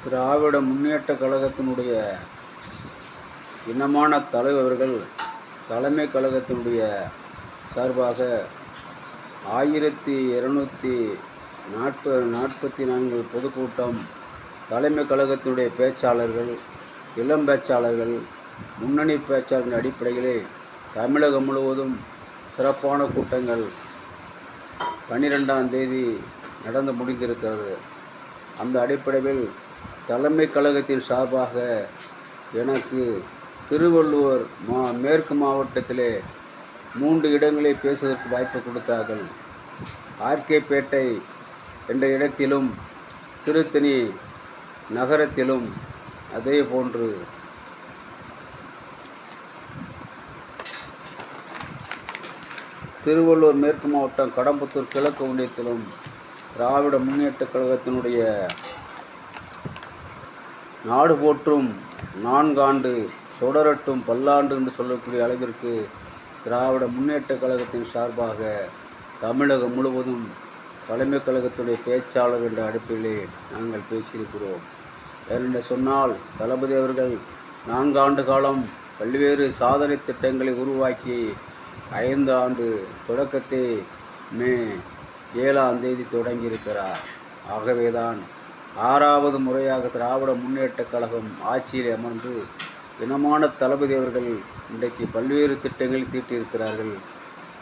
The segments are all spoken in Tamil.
திராவிட முன்னேற்ற கழகத்தினுடைய இனமான தலைவர்கள் தலைமை கழகத்தினுடைய சார்பாக 1244 பொதுக்கூட்டம், தலைமை கழகத்தினுடைய பேச்சாளர்கள், இளம் பேச்சாளர்கள், முன்னணி பேச்சாளர்கள் அடிப்படையிலே தமிழகம் முழுவதும் சிறப்பான கூட்டங்கள் 12ஆம் தேதி நடந்து முடிந்திருக்கிறது. அந்த அடிப்படையில் தலைமை கழகத்தின் சார்பாக எனக்கு திருவள்ளூர் மேற்கு மாவட்டத்திலே 3 இடங்களில் பேசுவதற்கு வாய்ப்பு கொடுத்தார்கள். ஆர்கேபேட்டை என்ற இடத்திலும், திருத்தணி நகரத்திலும், அதே போன்று திருவள்ளூர் மேற்கு மாவட்டம் கடம்பத்தூர் கிழக்கு ஒன்றியத்திலும் திராவிட முன்னேற்ற கழகத்தினுடைய நாடு போற்றும் 4 ஆண்டு தொடரட்டும் பல்லாண்டு என்று சொல்லக்கூடிய அளவிற்கு திராவிட முன்னேற்ற கழகத்தின் சார்பாக தமிழகம் முழுவதும் தலைமை கழகத்துடைய பேச்சாளர் என்ற அடிப்படையிலே நாங்கள் பேசியிருக்கிறோம். ஏனென்று சொன்னால், தளபதி அவர்கள் 4 ஆண்டு காலம் பல்வேறு சாதனை திட்டங்களை உருவாக்கி 5 ஆண்டு தொடக்கத்தை மே 7ஆம் தேதி தொடங்கியிருக்கிறார். ஆகவேதான் 6வது முறையாக திராவிட முன்னேற்ற கழகம் ஆட்சியில் அமர்ந்து இனமான தளபதி அவர்கள் இன்றைக்கு பல்வேறு திட்டங்களை தீட்டியிருக்கிறார்கள்.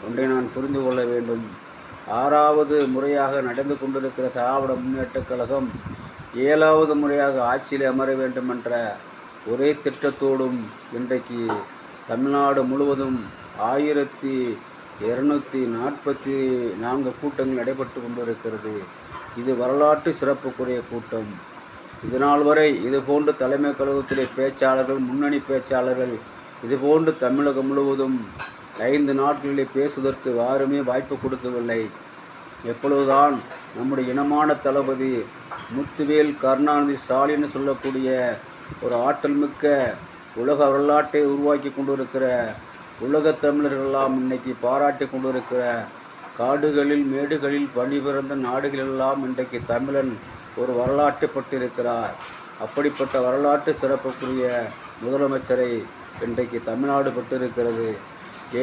ஒன்றை நான் புரிந்து கொள்ள வேண்டும். 6வது முறையாக நடந்து கொண்டிருக்கிற திராவிட முன்னேற்ற கழகம் 7வது முறையாக ஆட்சியில் அமர வேண்டும் என்ற ஒரே திட்டத்தோடும் இன்றைக்கு தமிழ்நாடு முழுவதும் 1244 கூட்டங்கள் நடைபெற்று கொண்டிருக்கிறது. இது வரலாற்று சிறப்புக்குரிய கூட்டம். இதனால் வரை இதுபோன்று தலைமை கழகத்துடைய பேச்சாளர்கள், முன்னணி பேச்சாளர்கள் இதுபோன்று தமிழகம் முழுவதும் 5 நாட்களிலே பேசுவதற்கு யாருமே வாய்ப்பு கொடுக்கவில்லை. எப்பொழுதுதான் நம்முடைய இனமான தளபதி முத்துவேல் கருணாநிதி ஸ்டாலின் சொல்லக்கூடிய ஒரு ஆற்றல் மிக்க உலக வரலாற்றை உருவாக்கி கொண்டிருக்கிற உலகத் தமிழர்களெல்லாம் இன்றைக்கி பாராட்டி கொண்டிருக்கிற காடுகளில் மேடுகளில் பணிபிறந்த நாடுகளெல்லாம் இன்றைக்கு தமிழன் ஒரு வரலாற்றை பட்டிருக்கிறார். அப்படிப்பட்ட வரலாற்று சிறப்புக்குரிய முதலமைச்சரை இன்றைக்கு தமிழ்நாடு பெற்றிருக்கிறது.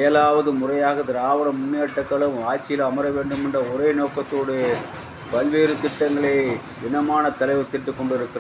7வது முறையாக திராவிட முன்னேற்ற கழகம் ஆட்சியில் அமர வேண்டும் என்ற ஒரே நோக்கத்தோடு பல்வேறு திட்டங்களை இனமான தலைவர் திட்டு கொண்டிருக்கிறார்.